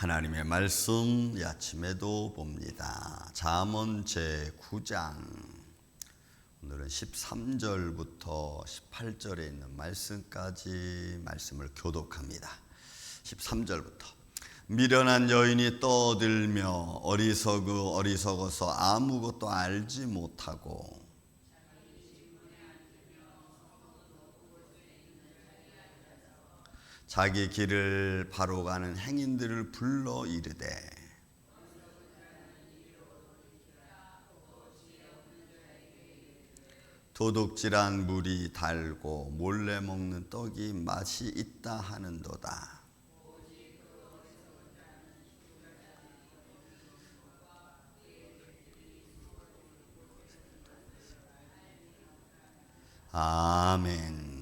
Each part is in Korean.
하나님의 말씀 이 아침에도 봅니다. 잠언 제9장 오늘은 13절부터 18절에 있는 말씀까지 말씀을 교독합니다. 13절부터 미련한 여인이 떠들며 어리석어서 아무것도 알지 못하고 자기 길을 바로 가는 행인들을 불러 이르되 도둑질한 물이 달고 몰래 먹는 떡이 맛이 있다 하는도다. 아멘.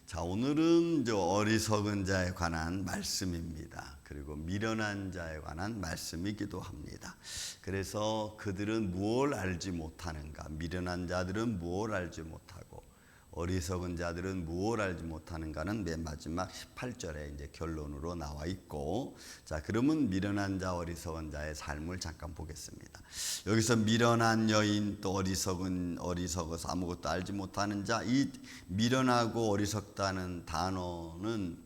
자, 오늘은 어리석은 자에 관한 말씀입니다. 그리고 미련한 자에 관한 말씀이기도 합니다. 그래서 그들은 무엇을 알지 못하는가? 미련한 자들은 무엇을 알지 못하고 어리석은 자들은 무엇을 알지 못하는가는 맨 마지막 18절에 이제 결론으로 나와 있고, 자, 그러면 미련한 자, 어리석은 자의 삶을 잠깐 보겠습니다. 여기서 미련한 여인, 또 어리석어서 아무것도 알지 못하는 자, 이 미련하고 어리석다는 단어는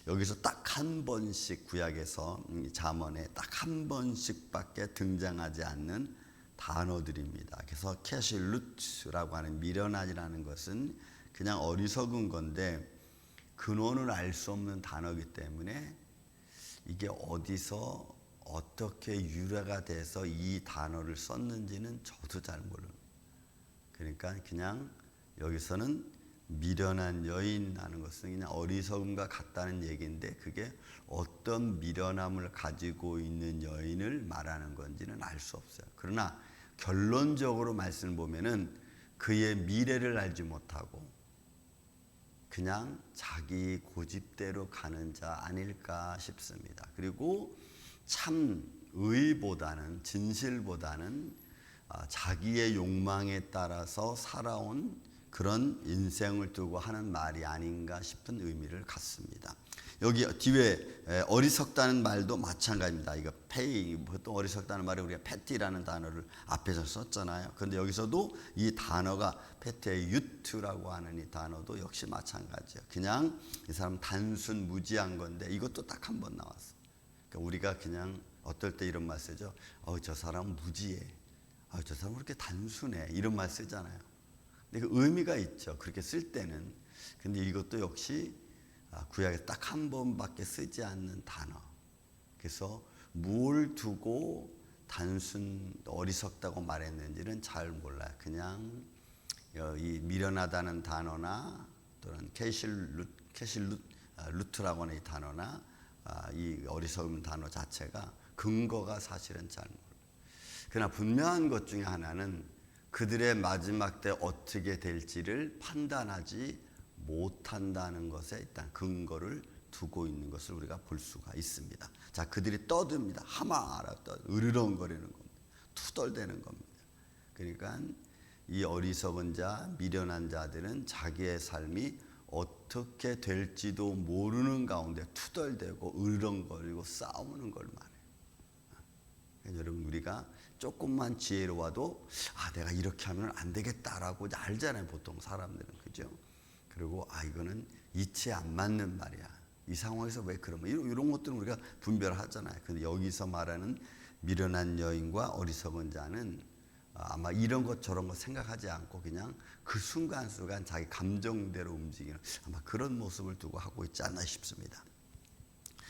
여기서 딱 한 번씩 구약에서 잠언에 딱 한 번씩밖에 등장하지 않는 단어들입니다. 그래서 캐실루트라고 하는 미련하지라는 것은 그냥 어리석은 건데 근원을 알 수 없는 단어이기 때문에 이게 어디서 어떻게 유래가 돼서 이 단어를 썼는지는 저도 잘 모릅니다. 그러니까 그냥 여기서는 미련한 여인이라는 것은 그냥 어리석음과 같다는 얘기인데 그게 어떤 미련함을 가지고 있는 여인을 말하는 건지는 알 수 없어요. 그러나 결론적으로 말씀을 보면은 그의 미래를 알지 못하고 그냥 자기 고집대로 가는 자 아닐까 싶습니다. 그리고 참 의보다는 진실보다는 자기의 욕망에 따라서 살아온 그런 인생을 두고 하는 말이 아닌가 싶은 의미를 갖습니다. 여기 뒤에 어리석다는 말도 마찬가지입니다. 이거 페이, 보통 어리석다는 말에 우리가 패티라는 단어를 앞에서 썼잖아요. 그런데 여기서도 이 단어가 패티의 유트라고 하는 이 단어도 역시 마찬가지예요. 그냥 이 사람 단순 무지한 건데 이것도 딱 한 번 나왔어. 그러니까 우리가 그냥 어떨 때 이런 말 쓰죠. 저 사람 무지해. 저 사람 그렇게 단순해. 이런 말 쓰잖아요. 근데 그 의미가 있죠. 그렇게 쓸 때는. 근데 이것도 역시 구약에 딱 한 번밖에 쓰지 않는 단어. 그래서 뭘 두고 단순 어리석다고 말했는지는 잘 몰라요. 그냥 이 미련하다는 단어나 또는 루트라고 하는 이 단어나 이 어리석은 단어 자체가 근거가 사실은 잘 몰라요. 그러나 분명한 것 중에 하나는 그들의 마지막 때 어떻게 될지를 판단하지 못한다는 것에 일단 근거를 두고 있는 것을 우리가 볼 수가 있습니다. 자, 그들이 떠듭니다. 하마라 으르렁거리는 겁니다. 투덜대는 겁니다. 그러니까 이 어리석은 자, 미련한 자들은 자기의 삶이 어떻게 될지도 모르는 가운데 투덜대고 으르렁거리고 싸우는 걸 말해요. 여러분, 우리가 조금만 지혜로워도 내가 이렇게 하면 안 되겠다라고 알잖아요. 보통 사람들은. 그죠? 그리고 이거는 이치에 안 맞는 말이야. 이 상황에서 왜 그러면 이런 것들은 우리가 분별하잖아요. 근데 여기서 말하는 미련한 여인과 어리석은 자는 아마 이런 것 저런 것 생각하지 않고 그냥 그 순간순간 자기 감정대로 움직이는 아마 그런 모습을 두고 하고 있지 않나 싶습니다.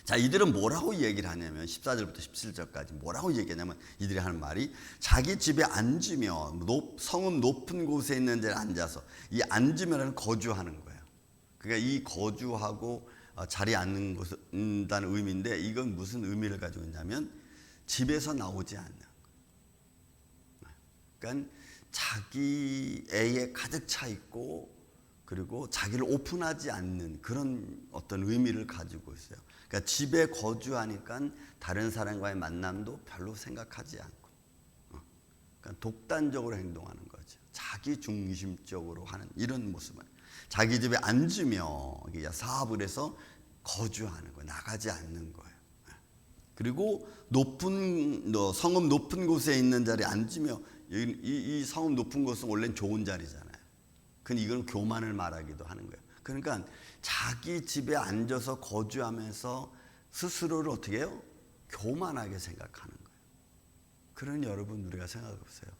자, 이들은 뭐라고 얘기를 하냐면 14절부터 17절까지 뭐라고 얘기하냐면 이들이 하는 말이 자기 집에 앉으며 성읍 높은 곳에 있는 데를 앉아서 이 앉으면은 거주하는 거예요. 그러니까 이 거주하고 자리에 앉는다는 의미인데 이건 무슨 의미를 가지고 있냐면 집에서 나오지 않는, 그러니까 자기 애에 가득 차 있고 그리고 자기를 오픈하지 않는 그런 어떤 의미를 가지고 있어요. 그러니까 집에 거주하니까 다른 사람과의 만남도 별로 생각하지 않고, 그러니까 독단적으로 행동하는 거죠. 자기 중심적으로 하는 이런 모습은 자기 집에 앉으며 사업을 해서 거주하는 거예요. 나가지 않는 거예요. 그리고 성읍 높은 곳에 있는 자리에 앉으며, 이 성읍 높은 곳은 원래는 좋은 자리잖아요. 근데 이건 교만을 말하기도 하는 거예요. 그러니까 자기 집에 앉아서 거주하면서 스스로를 어떻게 해요? 교만하게 생각하는 거예요. 그러니 여러분, 우리가 생각해 보세요.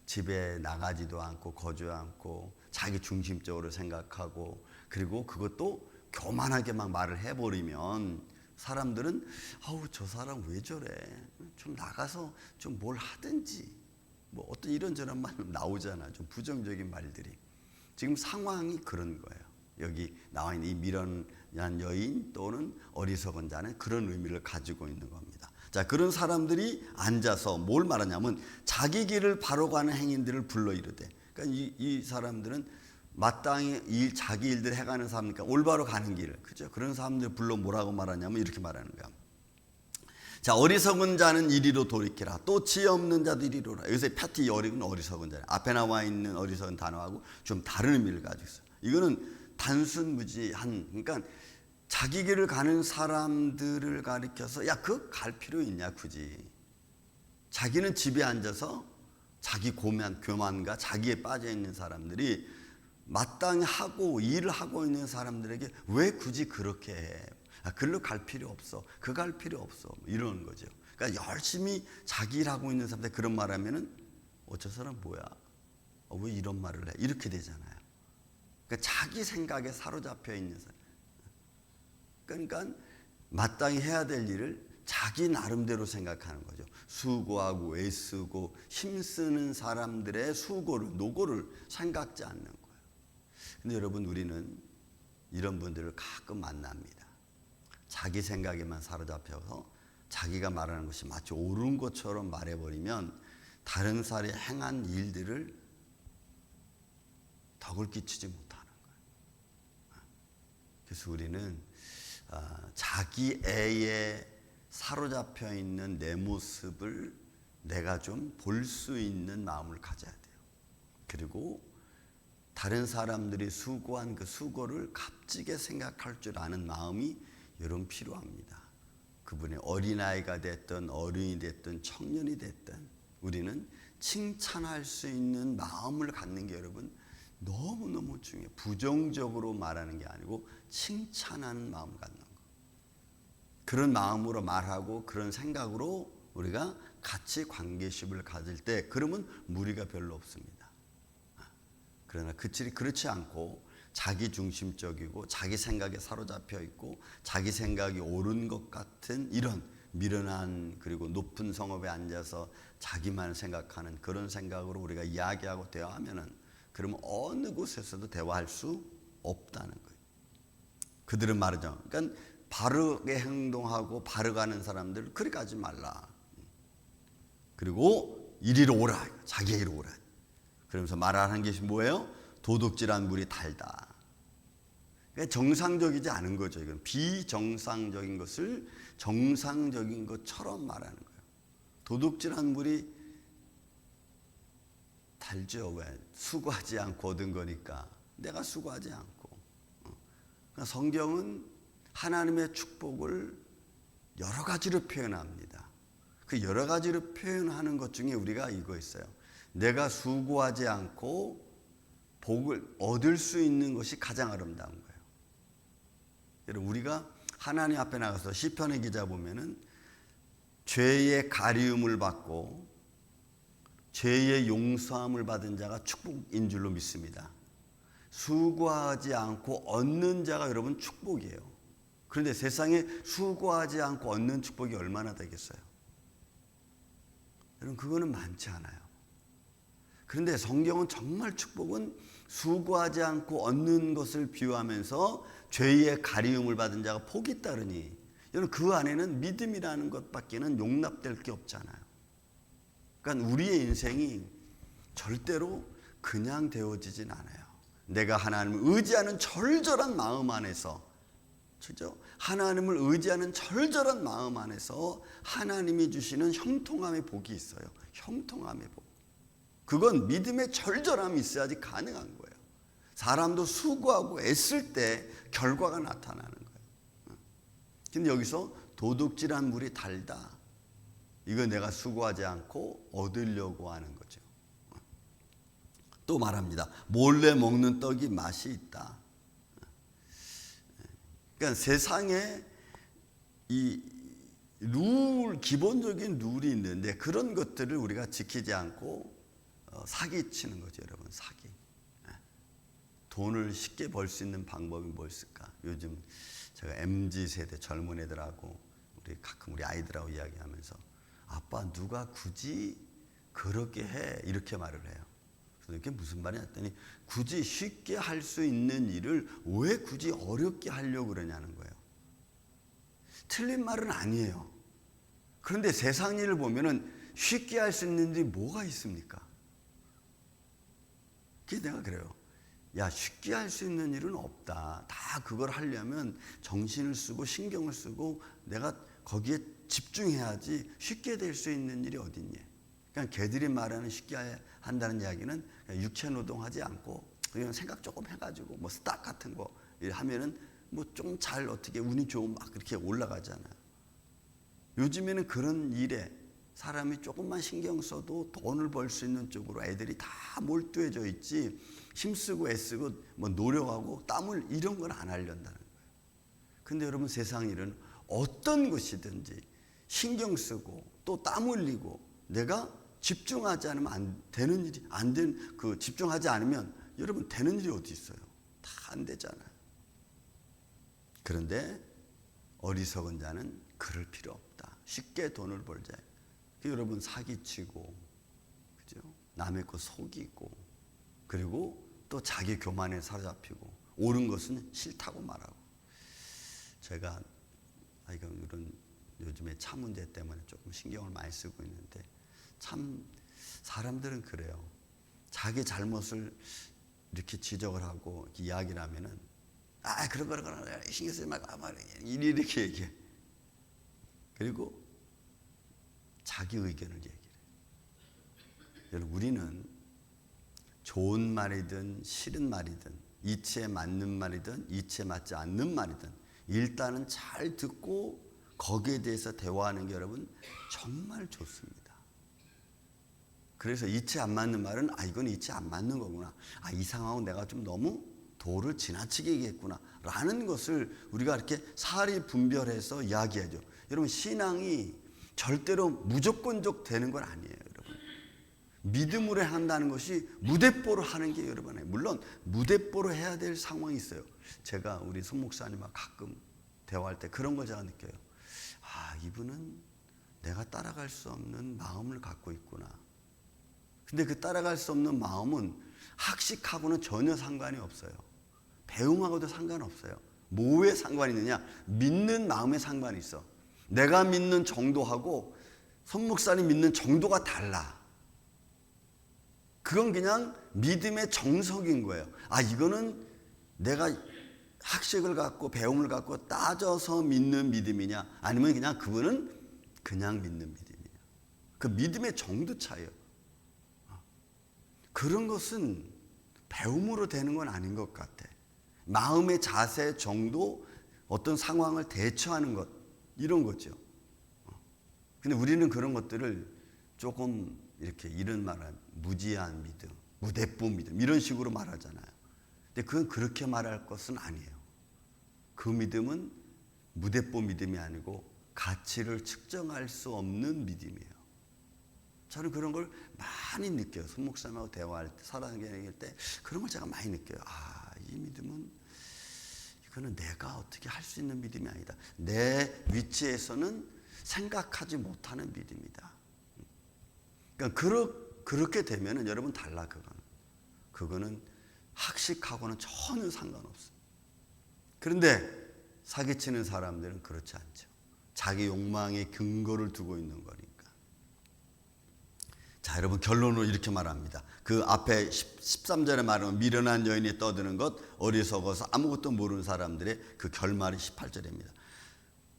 집에 나가지도 않고 거주 않고 자기 중심적으로 생각하고, 그리고 그것도 교만하게 막 말을 해버리면 사람들은 저 사람 왜 저래? 좀 나가서 좀 뭘 하든지, 뭐 어떤 이런저런 말 나오잖아. 좀 부정적인 말들이. 지금 상황이 그런 거예요. 여기 나와 있는 이 미련한 여인 또는 어리석은 자는 그런 의미를 가지고 있는 겁니다. 자, 그런 사람들이 앉아서 뭘 말하냐면 자기 길을 바로 가는 행인들을 불러 이르되, 그러니까 이 사람들은 마땅히 자기 일들 해가는 사람이니까 올바로 가는 길을, 그죠? 그런 사람들 불러 뭐라고 말하냐면 이렇게 말하는 거야. 자, 어리석은 자는 이리로 돌이키라. 또 지혜 없는 자도 이리로 오라. 여기서 파티 어리석은 자, 앞에 나와 있는 어리석은 단어하고 좀 다른 의미를 가지고 있어요. 이거는 단순무지한, 그러니까 자기 길을 가는 사람들을 가리켜서 야, 그 갈 필요 있냐 굳이. 자기는 집에 앉아서 자기 교만과 자기에 빠져 있는 사람들이 마땅히 하고 일을 하고 있는 사람들에게 왜 굳이 그렇게 해? 글로 갈 필요 없어. 그 갈 필요 없어. 이러는 거죠. 그러니까 열심히 자기 일하고 있는 사람들 그런 말하면은 저 사람 뭐야? 왜 이런 말을 해? 이렇게 되잖아요. 그러니까 자기 생각에 사로잡혀 있는 사람. 그러니까 마땅히 해야 될 일을 자기 나름대로 생각하는 거죠. 수고하고 애쓰고 힘쓰는 사람들의 노고를 생각지 않는 거예요. 근데 여러분, 우리는 이런 분들을 가끔 만납니다. 자기 생각에만 사로잡혀서 자기가 말하는 것이 마치 옳은 것처럼 말해버리면 다른 사람이 행한 일들을 덕을 끼치지 못하는 거예요. 그래서 우리는 자기 애에 사로잡혀 있는 내 모습을 내가 좀 볼 수 있는 마음을 가져야 돼요. 그리고 다른 사람들이 수고한 그 수고를 값지게 생각할 줄 아는 마음이 여러분 필요합니다. 그분의 어린아이가 됐든 어른이 됐든 청년이 됐든 우리는 칭찬할 수 있는 마음을 갖는 게 여러분 너무너무 중요해요. 부정적으로 말하는 게 아니고 칭찬하는 마음을 갖는 거. 그런 마음으로 말하고 그런 생각으로 우리가 같이 관계심을 가질 때 그러면 무리가 별로 없습니다. 그러나 그렇지 않고 자기 중심적이고 자기 생각에 사로잡혀 있고 자기 생각이 옳은 것 같은 이런 미련한 그리고 높은 성읍에 앉아서 자기만 생각하는 그런 생각으로 우리가 이야기하고 대화하면은 그러면 어느 곳에서도 대화할 수 없다는 거예요. 그들은 말이죠. 그러니까 바르게 행동하고 바르게 하는 사람들 그리 가지 말라. 그리고 이리로 오라. 자기의 이리로 오라. 그러면서 말하는 것이 뭐예요? 도둑질한 물이 달다. 그러니까 정상적이지 않은 거죠. 이건 비정상적인 것을 정상적인 것처럼 말하는 거예요. 도둑질한 물이 달죠. 왜? 수고하지 않고 얻은 거니까. 내가 수고하지 않고. 그러니까 성경은 하나님의 축복을 여러 가지로 표현합니다. 그 여러 가지로 표현하는 것 중에 우리가 이거 있어요. 내가 수고하지 않고 복을 얻을 수 있는 것이 가장 아름다운 거예요. 여러분, 우리가 하나님 앞에 나가서 시편의 기자 보면은 죄의 가리움을 받고 죄의 용서함을 받은 자가 축복인 줄로 믿습니다. 수고하지 않고 얻는 자가 여러분 축복이에요. 그런데 세상에 수고하지 않고 얻는 축복이 얼마나 되겠어요? 여러분, 그거는 많지 않아요. 그런데 성경은 정말 축복은 수고하지 않고 얻는 것을 비유하면서 죄의 가리움을 받은 자가 복이 있다 그러니 여러분 그 안에는 믿음이라는 것밖에는 용납될 게 없잖아요. 그러니까 우리의 인생이 절대로 그냥 되어지진 않아요. 내가 하나님을 의지하는 절절한 마음 안에서, 그렇죠? 하나님을 의지하는 절절한 마음 안에서 하나님이 주시는 형통함의 복이 있어요. 형통함의 복. 그건 믿음의 절절함이 있어야지 가능한 거예요. 사람도 수고하고 애쓸 때 결과가 나타나는 거예요. 근데 여기서 도둑질한 물이 달다. 이거 내가 수고하지 않고 얻으려고 하는 거죠. 또 말합니다. 몰래 먹는 떡이 맛이 있다. 그러니까 세상에 이 기본적인 룰이 있는데 그런 것들을 우리가 지키지 않고 사기치는 거죠, 여러분. 사기. 돈을 쉽게 벌 수 있는 방법이 뭐 있을까? 요즘 제가 MZ 세대 젊은 애들하고 가끔 우리 아이들하고 이야기하면서 아빠 누가 굳이 그렇게 해? 이렇게 말을 해요. 그래서 이게 무슨 말이냐 했더니 굳이 쉽게 할 수 있는 일을 왜 굳이 어렵게 하려고 그러냐는 거예요. 틀린 말은 아니에요. 그런데 세상 일을 보면은 쉽게 할 수 있는 일이 뭐가 있습니까? 그게 내가 그래요. 야, 쉽게 할 수 있는 일은 없다. 다 그걸 하려면 정신을 쓰고 신경을 쓰고 내가 거기에 집중해야지 쉽게 될 수 있는 일이 어딨니? 그냥 걔들이 말하는 쉽게 한다는 이야기는 육체 노동하지 않고 그냥 생각 조금 해가지고 뭐 스탁 같은 거 하면은 뭐 좀 잘 어떻게 운이 좋으면 막 그렇게 올라가잖아요. 요즘에는 그런 일에 사람이 조금만 신경 써도 돈을 벌 수 있는 쪽으로 애들이 다 몰두해져 있지 힘쓰고 애쓰고 뭐 노력하고 땀을 이런 건 안 하려다는 거예요. 근데 여러분 세상 일은 어떤 것이든지 신경 쓰고 또 땀 흘리고 내가 집중하지 않으면 안 되는 일이 안 되는 그 집중하지 않으면 여러분 되는 일이 어디 있어요? 다 안 되잖아요. 그런데 어리석은 자는 그럴 필요 없다. 쉽게 돈을 벌자. 여러분 사기치고 그죠? 남의 거 속이고 그리고 또 자기 교만에 사로잡히고 옳은 것은 싫다고 말하고 제가 이런 요즘에 차 문제 때문에 조금 신경을 많이 쓰고 있는데 참 사람들은 그래요. 자기 잘못을 이렇게 지적을 하고 이렇게 이야기를 하면은 그런 거는 신경 쓰지 말고 이렇게 얘기해. 그리고 자기 의견을 얘기해. 여러분 우리는 좋은 말이든 싫은 말이든 이치에 맞는 말이든 이치에 맞지 않는 말이든 일단은 잘 듣고 거기에 대해서 대화하는 게 여러분 정말 좋습니다. 그래서 이치 안 맞는 말은 이건 이치 안 맞는 거구나. 이 상황은 내가 좀 너무 도를 지나치게 얘기했구나 라는 것을 우리가 이렇게 사리 분별해서 이야기하죠. 여러분 신앙이 절대로 무조건적 되는 건 아니에요. 여러분 믿음으로 한다는 것이 무대뽀로 하는 게 여러분 물론 무대뽀로 해야 될 상황이 있어요. 제가 우리 손 목사님과 가끔 대화할 때 그런 걸 제가 느껴요. 이분은 내가 따라갈 수 없는 마음을 갖고 있구나. 근데 그 따라갈 수 없는 마음은 학식하고는 전혀 상관이 없어요. 배움하고도 상관없어요. 뭐에 상관이 있느냐? 믿는 마음에 상관이 있어. 내가 믿는 정도하고 손 목사님 믿는 정도가 달라. 그건 그냥 믿음의 정석인 거예요. 이거는 내가 학식을 갖고 배움을 갖고 따져서 믿는 믿음이냐 아니면 그냥 그분은 그냥 믿는 믿음이냐. 그 믿음의 정도 차이예요. 그런 것은 배움으로 되는 건 아닌 것 같아. 마음의 자세 정도 어떤 상황을 대처하는 것 이런 거죠. 근데 우리는 그런 것들을 조금 이렇게 이런 말을 무지한 믿음, 무대뽀 믿음 이런 식으로 말하잖아요. 근데 그건 그렇게 말할 것은 아니에요. 그 믿음은 무대뽀 믿음이 아니고 가치를 측정할 수 없는 믿음이에요. 저는 그런 걸 많이 느껴요. 손 목사님하고 대화할 때, 살아가는 때 그런 걸 제가 많이 느껴요. 이 믿음은 이거는 내가 어떻게 할 수 있는 믿음이 아니다. 내 위치에서는 생각하지 못하는 믿음이다. 그러니까 그렇게 되면은 여러분 달라 그거는 학식하고는 전혀 상관없어요. 그런데 사기치는 사람들은 그렇지 않죠. 자기 욕망의 근거를 두고 있는 거니까. 자, 여러분 결론으로 이렇게 말합니다. 그 앞에 13절에 말하면 미련한 여인이 떠드는 것 어리석어서 아무것도 모르는 사람들의 그 결말이 18절입니다.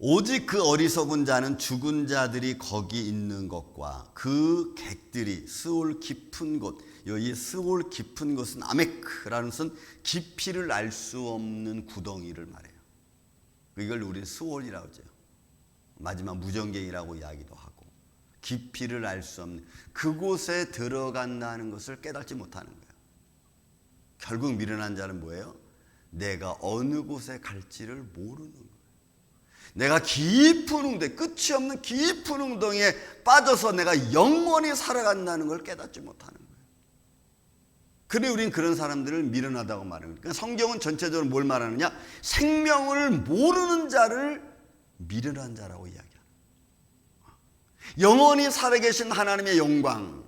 오직 그 어리석은 자는 죽은 자들이 거기 있는 것과 그 객들이 스올 깊은 곳, 여기 스올 깊은 곳은 아메크라는 것은 깊이를 알 수 없는 구덩이를 말해요. 이걸 우리는 스올이라고 하죠. 마지막 무전갱이라고 이야기도 하고 깊이를 알 수 없는 그곳에 들어간다는 것을 깨닫지 못하는 거예요. 결국 미련한 자는 뭐예요? 내가 어느 곳에 갈지를 모르는 거예요. 내가 깊은 웅덩이, 끝이 없는 깊은 웅덩이에 빠져서 내가 영원히 살아간다는 걸 깨닫지 못하는 거예요. 그래 우리는 그런 사람들을 미련하다고 말합니다. 그러니까 성경은 전체적으로 뭘 말하느냐? 생명을 모르는 자를 미련한 자라고 이야기합니다. 영원히 살아계신 하나님의 영광,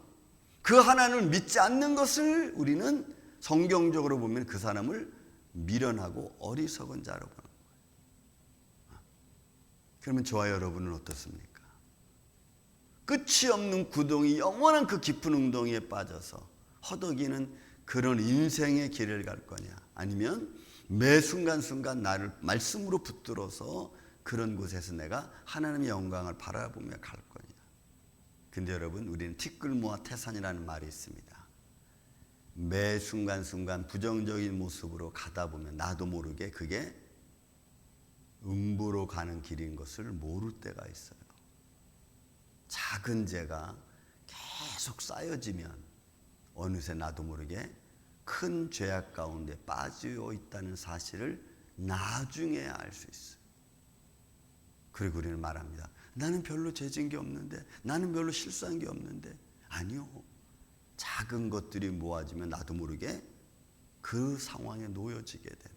그 하나님을 믿지 않는 것을 우리는 성경적으로 보면 그 사람을 미련하고 어리석은 자로 보는 거예요. 그러면 저와 여러분은 어떻습니까? 끝이 없는 구덩이, 영원한 그 깊은 웅덩이에 빠져서 허덕이는 그런 인생의 길을 갈 거냐, 아니면 매 순간순간 나를 말씀으로 붙들어서 그런 곳에서 내가 하나님의 영광을 바라보며 갈 거냐. 근데 여러분, 우리는 티끌모아 태산이라는 말이 있습니다. 매 순간순간 부정적인 모습으로 가다 보면 나도 모르게 그게 음부로 가는 길인 것을 모를 때가 있어요. 작은 죄가 계속 쌓여지면 어느새 나도 모르게 큰 죄악 가운데 빠져 있다는 사실을 나중에 알 수 있어요. 그리고 우리는 말합니다. 나는 별로 죄진 게 없는데, 나는 별로 실수한 게 없는데. 아니요. 작은 것들이 모아지면 나도 모르게 그 상황에 놓여지게 돼.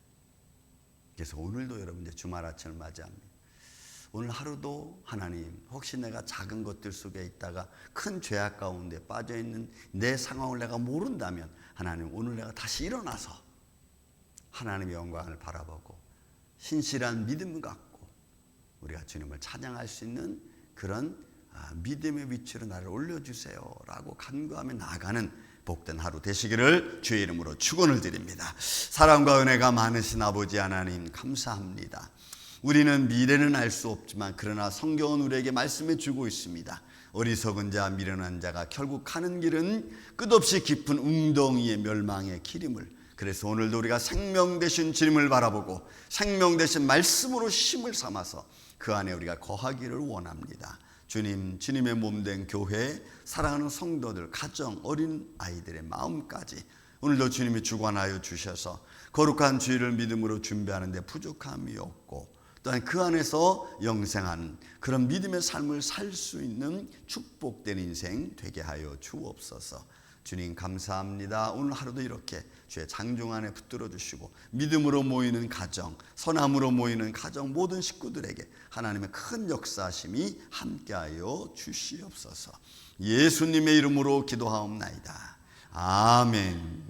그래서 오늘도 여러분 이제 주말 아침을 맞이합니다. 오늘 하루도 하나님, 혹시 내가 작은 것들 속에 있다가 큰 죄악 가운데 빠져있는 내 상황을 내가 모른다면 하나님, 오늘 내가 다시 일어나서 하나님의 영광을 바라보고 신실한 믿음을 갖고 우리가 주님을 찬양할 수 있는 그런 믿음의 위치로 나를 올려주세요 라고 간구하며 나아가는 복된 하루 되시기를 주의 이름으로 축원을 드립니다. 사랑과 은혜가 많으신 아버지 하나님, 감사합니다. 우리는 미래는 알 수 없지만 그러나 성경은 우리에게 말씀해 주고 있습니다. 어리석은 자, 미련한 자가 결국 가는 길은 끝없이 깊은 웅덩이의 멸망의 길임을, 그래서 오늘도 우리가 생명 되신 주님을 바라보고 생명 되신 말씀으로 힘을 삼아서 그 안에 우리가 거하기를 원합니다. 주님, 주님의 몸된 교회, 사랑하는 성도들, 가정, 어린 아이들의 마음까지 오늘도 주님이 주관하여 주셔서 거룩한 주일을 믿음으로 준비하는 데 부족함이 없고, 또한 그 안에서 영생하는 그런 믿음의 삶을 살 수 있는 축복된 인생 되게 하여 주옵소서. 주님 감사합니다. 오늘 하루도 이렇게 주의 장중 안에 붙들어 주시고 믿음으로 모이는 가정, 선함으로 모이는 가정 모든 식구들에게 하나님의 큰 역사하심이 함께하여 주시옵소서. 예수님의 이름으로 기도하옵나이다. 아멘.